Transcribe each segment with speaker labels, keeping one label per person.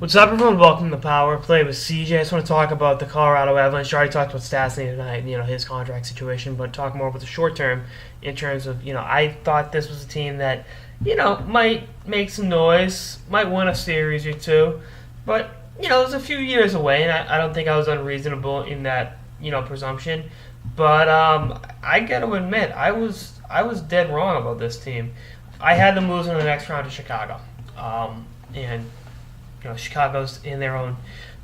Speaker 1: What's up, everyone? Welcome to Power Play with CJ. I just want to talk about the Colorado Avalanche. I already talked about Stastny tonight, his contract situation, but talk more about the short term in terms of, I thought this was a team that, might make some noise, might win a series or two, but, it was a few years away, and I don't think I was unreasonable in that, presumption. But I got to admit, I was dead wrong about this team. I had them losing in the next round to Chicago, and Chicago's in their own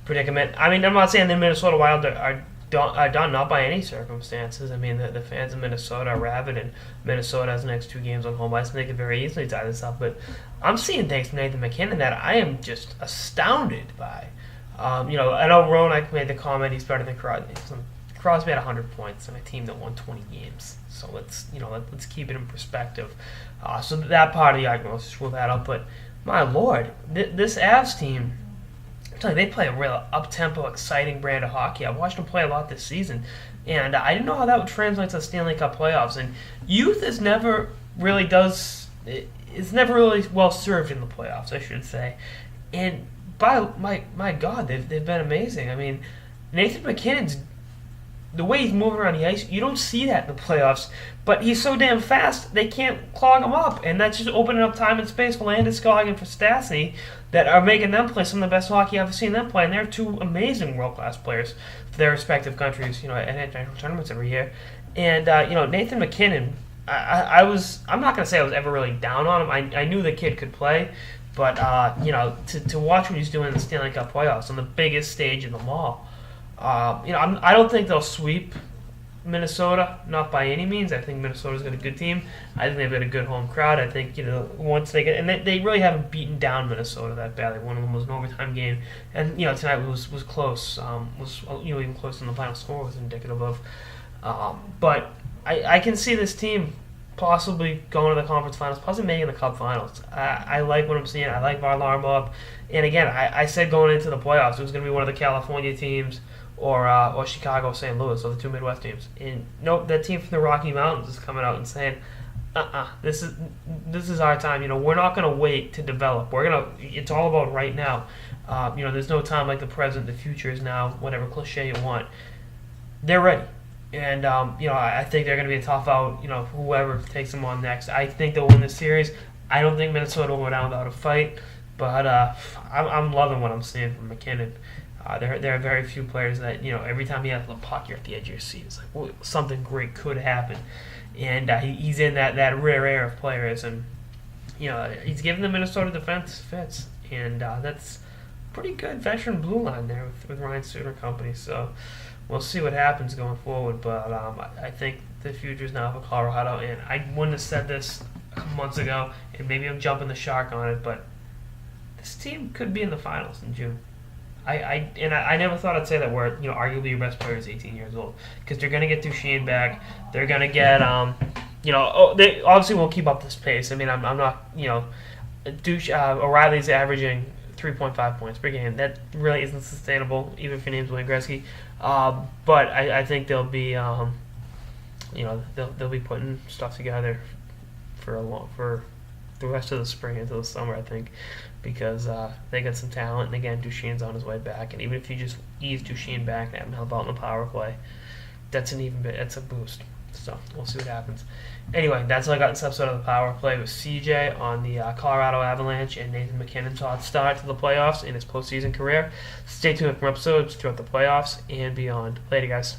Speaker 1: predicament. I mean, I'm not saying the Minnesota Wild are done, not by any circumstances. I mean, the fans of Minnesota are rabid, and Minnesota has the next two games on home ice, and they could very easily tie this up. But I'm seeing things from Nathan MacKinnon that I am just astounded by. I know Ronak made the comment he's better than Crosby. Crosby had 100 points on a team that won 20 games. So let's keep it in perspective. So that part of the argument, let's just rule that out. But my lord, this Avs team, I'm telling you, they play a real up-tempo, exciting brand of hockey. I've watched them play a lot this season, and I didn't know how that would translate to the Stanley Cup playoffs. And youth is never really it's never really well served in the playoffs, I should say. And by my God, they've been amazing. I mean, Nathan MacKinnon's, the way he's moving around the ice, you don't see that in the playoffs. But he's so damn fast, they can't clog him up. And that's just opening up time and space for Landeskog and for Stastny that are making them play some of the best hockey I've seen them play. And they're two amazing world-class players for their respective countries, at international tournaments every year. And, Nathan MacKinnon, I'm not going to say I was ever really down on him. I knew the kid could play. But, to watch what he's doing in the Stanley Cup playoffs on the biggest stage in them all, I don't think they'll sweep Minnesota, not by any means. I think Minnesota's got a good team. I think they've got a good home crowd. I think, once they get, and they really haven't beaten down Minnesota that badly. One of them was an overtime game, and tonight was close. Even close in the final score was indicative of. But I can see this team possibly going to the conference finals, possibly making the Cup finals. I like what I'm seeing. I like Varlamov, and again, I said going into the playoffs it was going to be one of the California teams or Chicago, St. Louis, or the two Midwest teams. And nope, that team from the Rocky Mountains is coming out and saying, this is our time. We're not going to wait to develop. It's all about right now. There's no time like the present. The future is now. Whatever cliche you want, they're ready. And I think they're going to be a tough out. Whoever takes them on next, I think they'll win this series. I don't think Minnesota will go down without a fight, but I'm loving what I'm seeing from MacKinnon. There are very few players that, every time he has the puck, you're at the edge of your seat. It's like, well, something great could happen. And he's in that rare air of players. And, he's giving the Minnesota defense fits. And that's pretty good veteran blue line there with Ryan Suter and company. So we'll see what happens going forward. But I think the future is now for Colorado. And I wouldn't have said this a couple months ago, and maybe I'm jumping the shark on it, but this team could be in the finals in June. I never thought I'd say that word. Arguably your best player is 18 years old, because they're going to get Duchesne back. They're going to get they obviously won't keep up this pace. I mean, I'm not O'Reilly's averaging 3.5 points per game. That really isn't sustainable, even if your name's Wayne Gretzky. But I think they'll be they'll be putting stuff together for the rest of the spring into the summer, I think, because they got some talent. And again, Duchene's on his way back, and even if you just ease Duchesne back and have him help out in the power play, that's a boost. So we'll see what happens. Anyway, that's all I got in this episode of the Power Play with CJ on the Colorado Avalanche and Nathan MacKinnon's hot start to the playoffs in his postseason career. Stay tuned for more episodes throughout the playoffs and beyond. Later, guys.